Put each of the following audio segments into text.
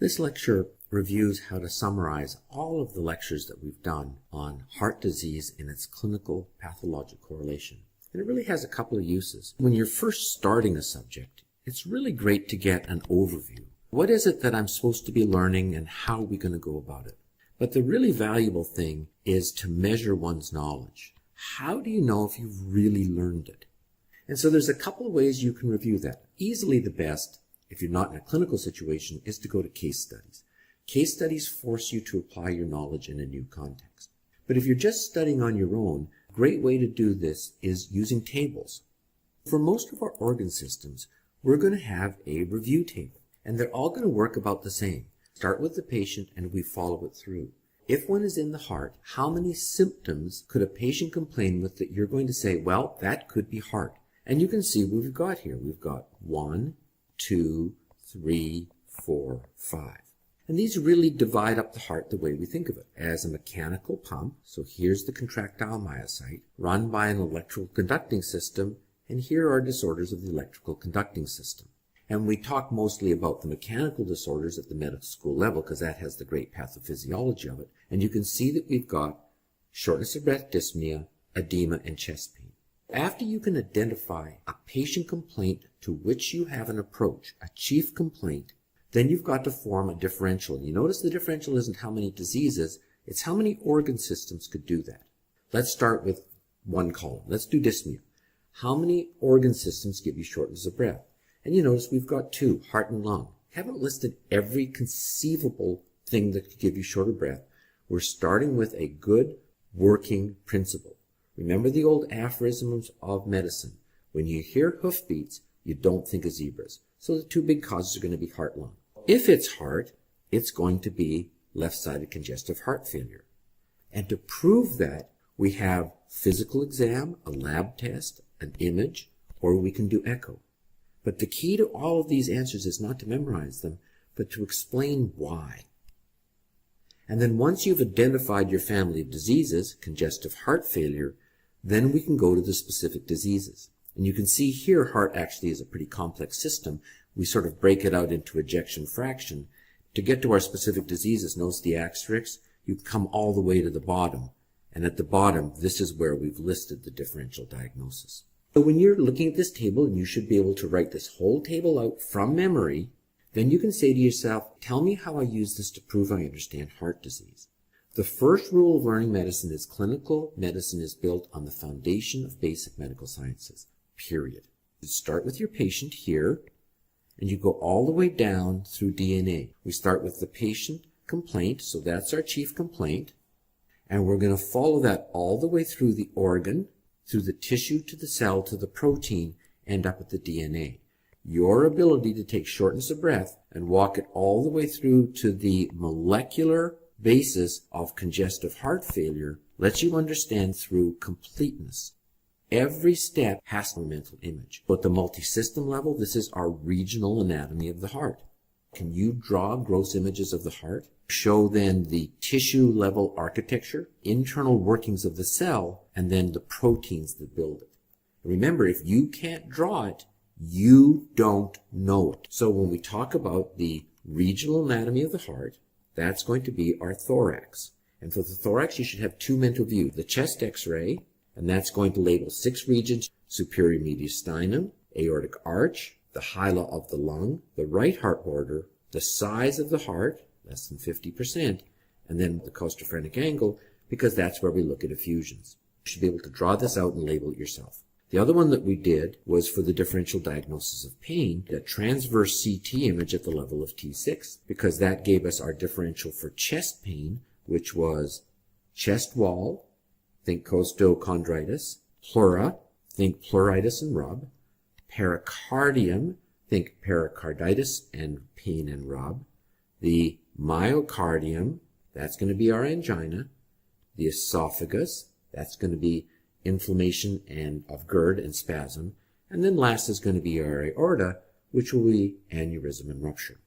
This lecture reviews how to summarize all of the lectures that we've done on heart disease and its clinical pathologic correlation. And it really has a couple of uses. When you're first starting a subject, it's really great to get an overview. What is it that I'm supposed to be learning and how are we going to go about it? But the really valuable thing is to measure one's knowledge. How do you know if you've really learned it? And so there's a couple of ways you can review that. Easily the best, if you're not in a clinical situation, is to go to case studies. Case studies force you to apply your knowledge in a new context. But if you're just studying on your own, a great way to do this is using tables. For most of our organ systems, we're going to have a review table, and they're all going to work about the same. Start with the patient and we follow it through. If one is in the heart, how many symptoms could a patient complain with that you're going to say, well, that could be heart? And you can see what we've got here. We've got 1, 2, 3, 4, 5. And these really divide up the heart the way we think of it, as a mechanical pump. So here's the contractile myocyte, run by an electrical conducting system, and here are disorders of the electrical conducting system. And we talk mostly about the mechanical disorders at the medical school level because that has the great pathophysiology of it. And you can see that we've got shortness of breath, dyspnea, edema, and chest pain. After you can identify a patient complaint to which you have an approach, a chief complaint, then you've got to form a differential. And you notice the differential isn't how many diseases, it's how many organ systems could do that. Let's start with one column. Let's do dyspnea. How many organ systems give you shortness of breath? And you notice we've got 2, heart and lung. Haven't listed every conceivable thing that could give you shorter breath. We're starting with a good working principle. Remember the old aphorisms of medicine. When you hear hoofbeats, you don't think of zebras. So the 2 big causes are going to be heart, lung. If it's heart, it's going to be left-sided congestive heart failure. And to prove that, we have physical exam, a lab test, an image, or we can do echo. But the key to all of these answers is not to memorize them, but to explain why. And then once you've identified your family of diseases, congestive heart failure, then we can go to the specific diseases. And you can see here heart actually is a pretty complex system. We sort of break it out into ejection fraction. To get to our specific diseases, notice the asterisk, you come all the way to the bottom. And at the bottom, this is where we've listed the differential diagnosis. So when you're looking at this table, and you should be able to write this whole table out from memory, then you can say to yourself, tell me how I use this to prove I understand heart disease. The first rule of learning medicine is clinical medicine is built on the foundation of basic medical sciences, period. You start with your patient here, and you go all the way down through DNA. We start with the patient complaint, so that's our chief complaint, and we're going to follow that all the way through the organ, through the tissue to the cell to the protein, end up at the DNA. Your ability to take shortness of breath and walk it all the way through to the molecular basis of congestive heart failure lets you understand through completeness. Every step has a mental image. But at the multi-system level, this is our regional anatomy of the heart. Can you draw gross images of the heart? Show then the tissue level architecture, internal workings of the cell, and then the proteins that build it. Remember, if you can't draw it, you don't know it. So when we talk about the regional anatomy of the heart, that's going to be our thorax. And for the thorax, you should have 2 mental views. The chest x-ray, and that's going to label 6 regions: superior mediastinum, aortic arch, the hyla of the lung, the right heart border, the size of the heart, less than 50%, and then the costophrenic angle, because that's where we look at effusions. You should be able to draw this out and label it yourself. The other one that we did was for the differential diagnosis of pain, the transverse CT image at the level of T6, because that gave us our differential for chest pain, which was chest wall, think costochondritis, pleura, think pleuritis and rub, pericardium, think pericarditis and pain and rub, the myocardium, that's going to be our angina, the esophagus, that's going to be inflammation and of GERD and spasm, and then last is going to be our aorta, which will be aneurysm and rupture.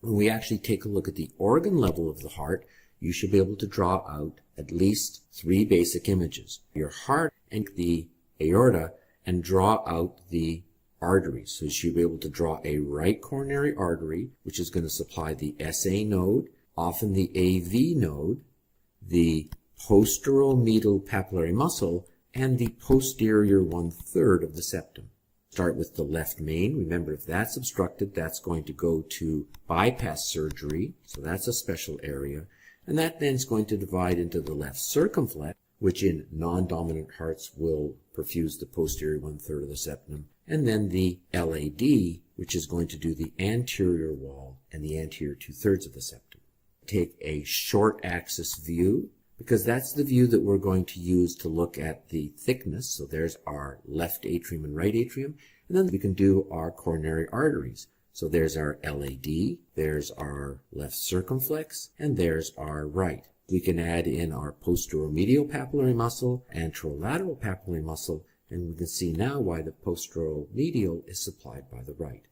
When we actually take a look at the organ level of the heart, you should be able to draw out at least 3 basic images: your heart and the aorta, and draw out the arteries. So you should be able to draw a right coronary artery, which is going to supply the SA node, often the AV node, the posteromedial papillary muscle, and the posterior 1/3 of the septum. Start with the left main. Remember, if that's obstructed, that's going to go to bypass surgery. So that's a special area. And that then is going to divide into the left circumflex, which in non-dominant hearts will perfuse the posterior 1/3 of the septum. And then the LAD, which is going to do the anterior wall and the anterior 2/3 of the septum. Take a short axis view, because that's the view that we're going to use to look at the thickness. So there's our left atrium and right atrium. And then we can do our coronary arteries. So there's our LAD, there's our left circumflex, and there's our right. We can add in our posteromedial papillary muscle, anterolateral papillary muscle, and we can see now why the posteromedial is supplied by the right.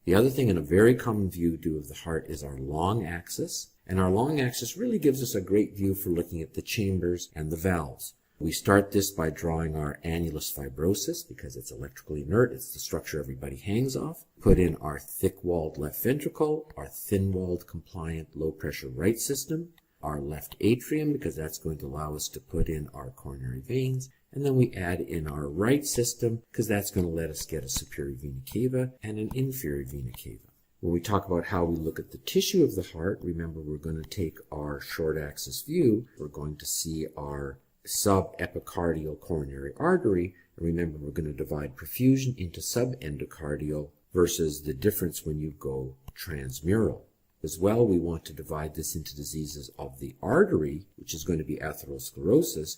The other thing in a very common view of the heart is our long axis. And our long axis really gives us a great view for looking at the chambers and the valves. We start this by drawing our annulus fibrosus because it's electrically inert. It's the structure everybody hangs off. Put in our thick-walled left ventricle, our thin-walled compliant low-pressure right system, our left atrium because that's going to allow us to put in our coronary veins. And then we add in our right system because that's going to let us get a superior vena cava and an inferior vena cava. When we talk about how we look at the tissue of the heart, remember we're going to take our short axis view. We're going to see our subepicardial coronary artery. And remember, we're going to divide perfusion into subendocardial versus the difference when you go transmural. As well, we want to divide this into diseases of the artery, which is going to be atherosclerosis,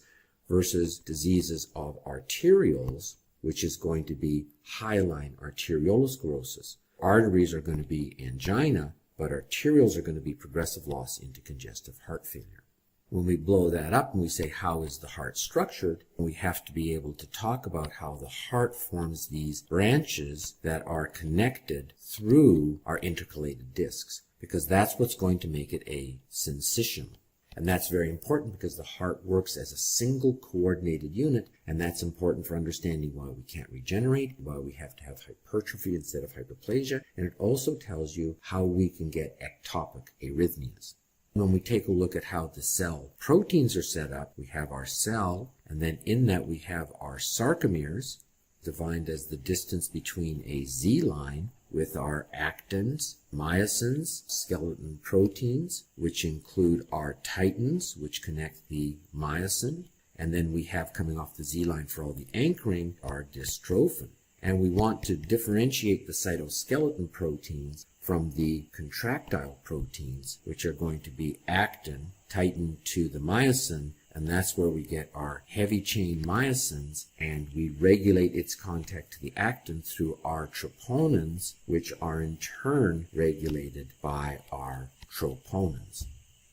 versus diseases of arterioles, which is going to be hyaline arteriolosclerosis. Arteries are going to be angina, but arterioles are going to be progressive loss into congestive heart failure. When we blow that up and we say, how is the heart structured? We have to be able to talk about how the heart forms these branches that are connected through our intercalated discs, because that's what's going to make it a syncytium. And that's very important because the heart works as a single coordinated unit, and that's important for understanding why we can't regenerate, why we have to have hypertrophy instead of hyperplasia, and it also tells you how we can get ectopic arrhythmias. When we take a look at how the cell proteins are set up, we have our cell, and then in that we have our sarcomeres, defined as the distance between a Z line, with our actins, myosins, skeleton proteins, which include our titans, which connect the myosin, and then we have coming off the Z line for all the anchoring, our dystrophin. And we want to differentiate the cytoskeleton proteins from the contractile proteins, which are going to be actin, titan to the myosin, and that's where we get our heavy chain myosins, and we regulate its contact to the actin through our troponins, which are in turn regulated by our troponins.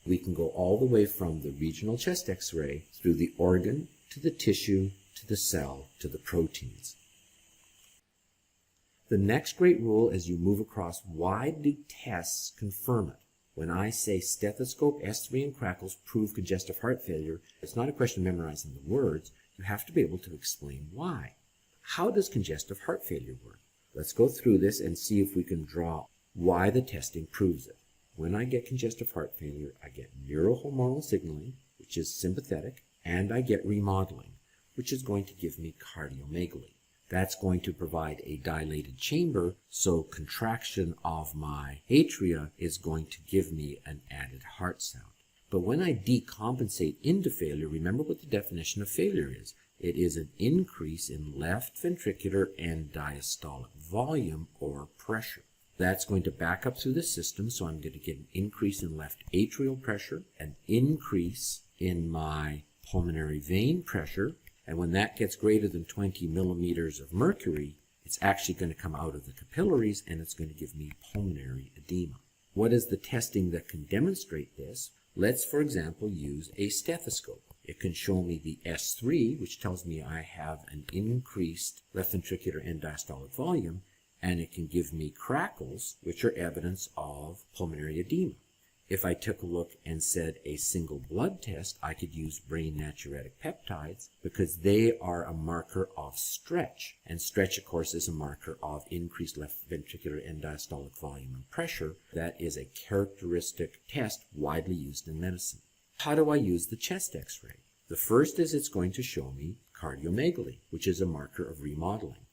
We can go all the way from the regional chest X-ray through the organ to the tissue to the cell to the proteins. The next great rule as you move across, why do tests confirm it? When I say stethoscope, S3, and crackles prove congestive heart failure, it's not a question of memorizing the words. You have to be able to explain why. How does congestive heart failure work? Let's go through this and see if we can draw why the testing proves it. When I get congestive heart failure, I get neurohormonal signaling, which is sympathetic, and I get remodeling, which is going to give me cardiomegaly. That's going to provide a dilated chamber, so contraction of my atria is going to give me an added heart sound. But when I decompensate into failure, remember what the definition of failure is. It is an increase in left ventricular and diastolic volume or pressure. That's going to back up through the system, so I'm going to get an increase in left atrial pressure, an increase in my pulmonary vein pressure, and when that gets greater than 20 millimeters of mercury, it's actually going to come out of the capillaries and it's going to give me pulmonary edema. What is the testing that can demonstrate this? Let's, for example, use a stethoscope. It can show me the S3, which tells me I have an increased left ventricular and diastolic volume, and it can give me crackles, which are evidence of pulmonary edema. If I took a look and said a single blood test, I could use brain natriuretic peptides because they are a marker of stretch. And stretch, of course, is a marker of increased left ventricular end diastolic volume and pressure. That is a characteristic test widely used in medicine. How do I use the chest x-ray? The first is it's going to show me cardiomegaly, which is a marker of remodeling.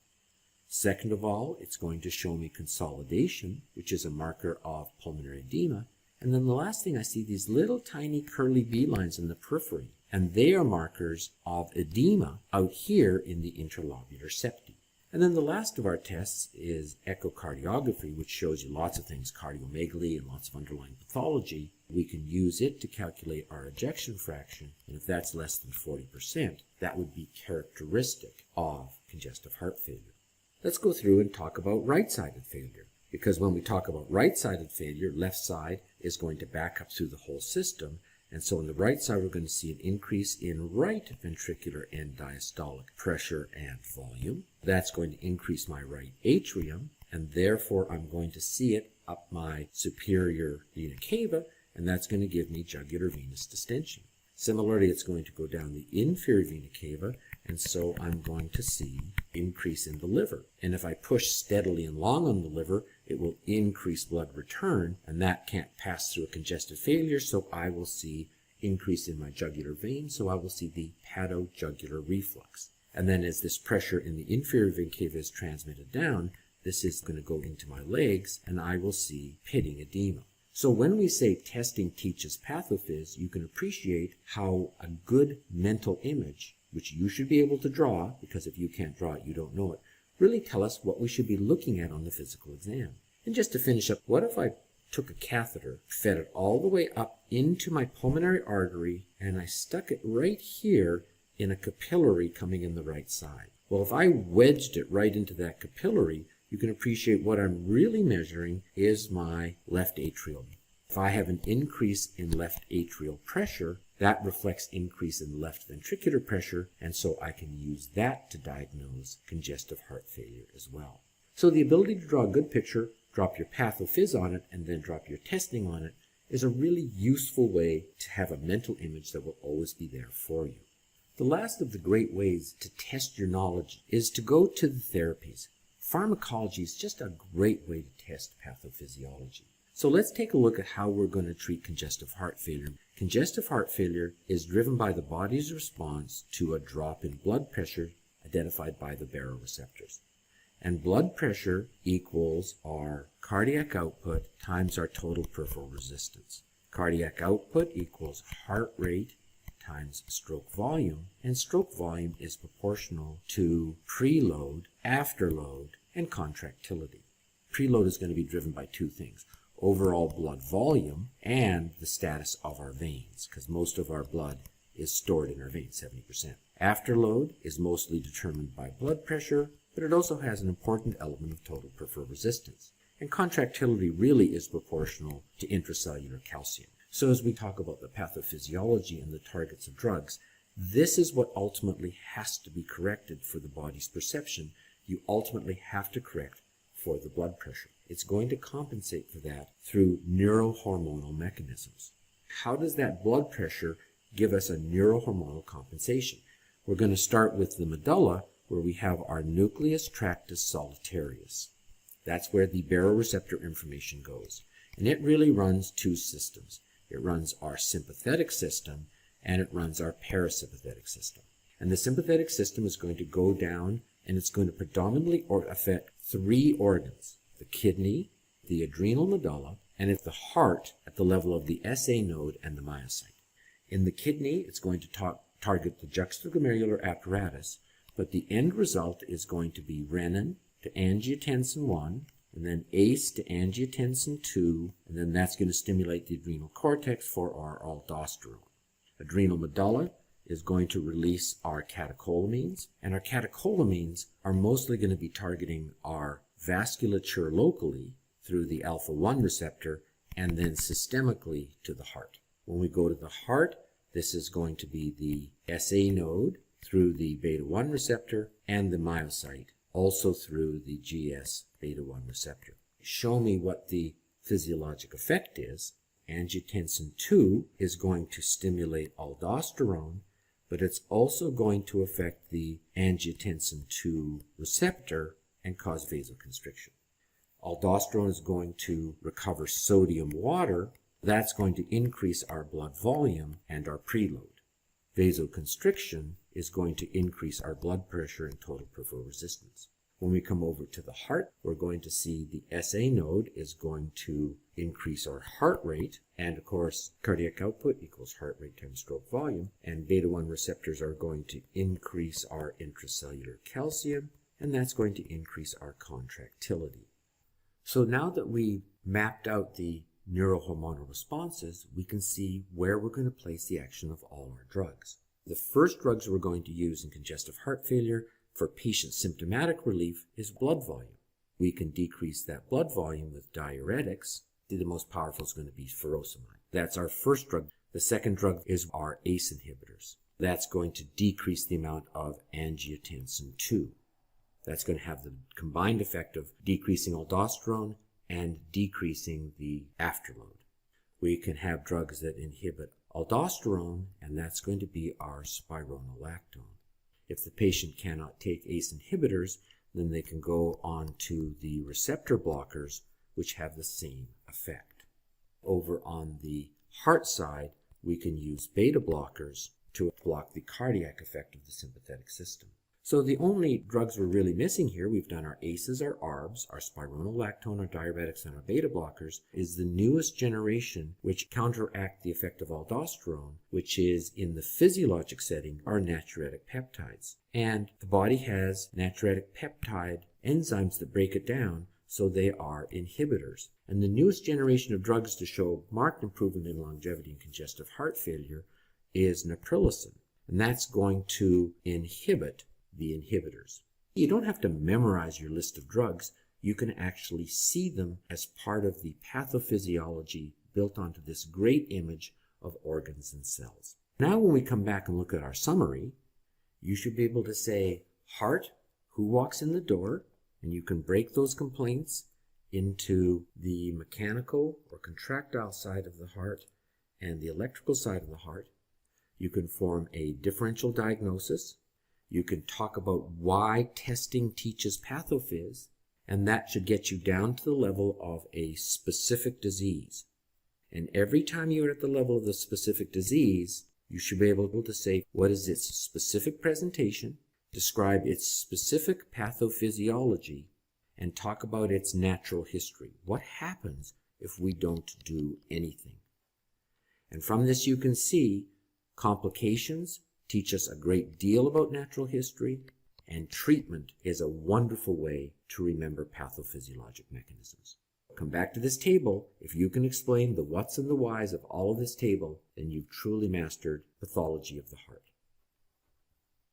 Second of all, it's going to show me consolidation, which is a marker of pulmonary edema. And then the last thing, I see these little tiny curly B lines in the periphery, and they are markers of edema out here in the interlobular septi. And then the last of our tests is echocardiography, which shows you lots of things, cardiomegaly and lots of underlying pathology. We can use it to calculate our ejection fraction, and if that's less than 40%, that would be characteristic of congestive heart failure. Let's go through and talk about right-sided failure. Because when we talk about right-sided failure, left side is going to back up through the whole system. And so on the right side, we're going to see an increase in right ventricular end diastolic pressure and volume. That's going to increase my right atrium, and therefore I'm going to see it up my superior vena cava, and that's going to give me jugular venous distension. Similarly, it's going to go down the inferior vena cava, and so I'm going to see increase in the liver. And if I push steadily and long on the liver, it will increase blood return, and that can't pass through a congestive failure, so I will see increase in my jugular vein, so I will see the patojugular reflux. And then as this pressure in the inferior vena cava is transmitted down, this is going to go into my legs, and I will see pitting edema. So when we say testing teaches pathophys, you can appreciate how a good mental image, which you should be able to draw, because if you can't draw it, you don't know it, really tell us what we should be looking at on the physical exam. And just to finish up, what if I took a catheter, fed it all the way up into my pulmonary artery, and I stuck it right here in a capillary coming in the right side? Well, if I wedged it right into that capillary, you can appreciate what I'm really measuring is my left atrial. If I have an increase in left atrial pressure, that reflects increase in left ventricular pressure, and so I can use that to diagnose congestive heart failure as well. So the ability to draw a good picture, drop your pathophys on it, and then drop your testing on it is a really useful way to have a mental image that will always be there for you. The last of the great ways to test your knowledge is to go to the therapies. Pharmacology is just a great way to test pathophysiology. So let's take a look at how we're going to treat congestive heart failure. Congestive heart failure is driven by the body's response to a drop in blood pressure identified by the baroreceptors. And blood pressure equals our cardiac output times our total peripheral resistance. Cardiac output equals heart rate times stroke volume, and stroke volume is proportional to preload, afterload, and contractility. Preload is going to be driven by two things: overall blood volume and the status of our veins, because most of our blood is stored in our veins, 70%. Afterload is mostly determined by blood pressure, but it also has an important element of total peripheral resistance. And contractility really is proportional to intracellular calcium. So as we talk about the pathophysiology and the targets of drugs, this is what ultimately has to be corrected for the body's perception. You ultimately have to correct for the blood pressure. It's going to compensate for that through neurohormonal mechanisms. How does that blood pressure give us a neurohormonal compensation? We're going to start with the medulla, where we have our nucleus tractus solitarius. That's where the baroreceptor information goes. And it really runs two systems. It runs our sympathetic system, and it runs our parasympathetic system. And the sympathetic system is going to go down, and it's going to predominantly affect three organs: the kidney, the adrenal medulla, and at the heart at the level of the SA node and the myocyte. In the kidney, it's going to target the juxtaglomerular apparatus, but the end result is going to be renin to angiotensin 1, and then ACE to angiotensin 2, and then that's going to stimulate the adrenal cortex for our aldosterone. Adrenal medulla is going to release our catecholamines, and our catecholamines are mostly going to be targeting our vasculature locally through the alpha-1 receptor and then systemically to the heart. When we go to the heart, this is going to be the SA node through the beta-1 receptor and the myocyte, also through the GS beta-1 receptor. Show me what the physiologic effect is. angiotensin II is going to stimulate aldosterone, but it's also going to affect the angiotensin II receptor and cause vasoconstriction. Aldosterone is going to recover sodium water. That's going to increase our blood volume and our preload. Vasoconstriction is going to increase our blood pressure and total peripheral resistance. When we come over to the heart, we're going to see the SA node is going to increase our heart rate, and of course, cardiac output equals heart rate times stroke volume, and beta-1 receptors are going to increase our intracellular calcium, and that's going to increase our contractility. So now that we mapped out the neurohormonal responses, we can see where we're going to place the action of all our drugs. The first drugs we're going to use in congestive heart failure for patient symptomatic relief is blood volume. We can decrease that blood volume with diuretics. The most powerful is going to be furosemide. That's our first drug. The second drug is our ACE inhibitors. That's going to decrease the amount of angiotensin II. That's going to have the combined effect of decreasing aldosterone and decreasing the afterload. We can have drugs that inhibit aldosterone, and that's going to be our spironolactone. If the patient cannot take ACE inhibitors, then they can go on to the receptor blockers, which have the same effect. Over on the heart side, we can use beta blockers to block the cardiac effect of the sympathetic system. So the only drugs we're really missing here, we've done our ACEs, our ARBs, our spironolactone, our diuretics, and our beta blockers, is the newest generation which counteract the effect of aldosterone, which is in the physiologic setting, our natriuretic peptides. And the body has natriuretic peptide enzymes that break it down, so they are inhibitors. And the newest generation of drugs to show marked improvement in longevity in congestive heart failure is naproxen, and that's going to inhibit the inhibitors. You don't have to memorize your list of drugs. You can actually see them as part of the pathophysiology built onto this great image of organs and cells. Now when we come back and look at our summary, you should be able to say heart, who walks in the door, and you can break those complaints into the mechanical or contractile side of the heart and the electrical side of the heart. You can form a differential diagnosis. You can talk about why testing teaches pathophys, and that should get you down to the level of a specific disease. And every time you're at the level of the specific disease, you should be able to say what is its specific presentation, describe its specific pathophysiology, and talk about its natural history. What happens if we don't do anything? And from this you can see complications teach us a great deal about natural history, and treatment is a wonderful way to remember pathophysiologic mechanisms. Come back to this table. If you can explain the whats and the whys of all of this table, then you've truly mastered pathology of the heart.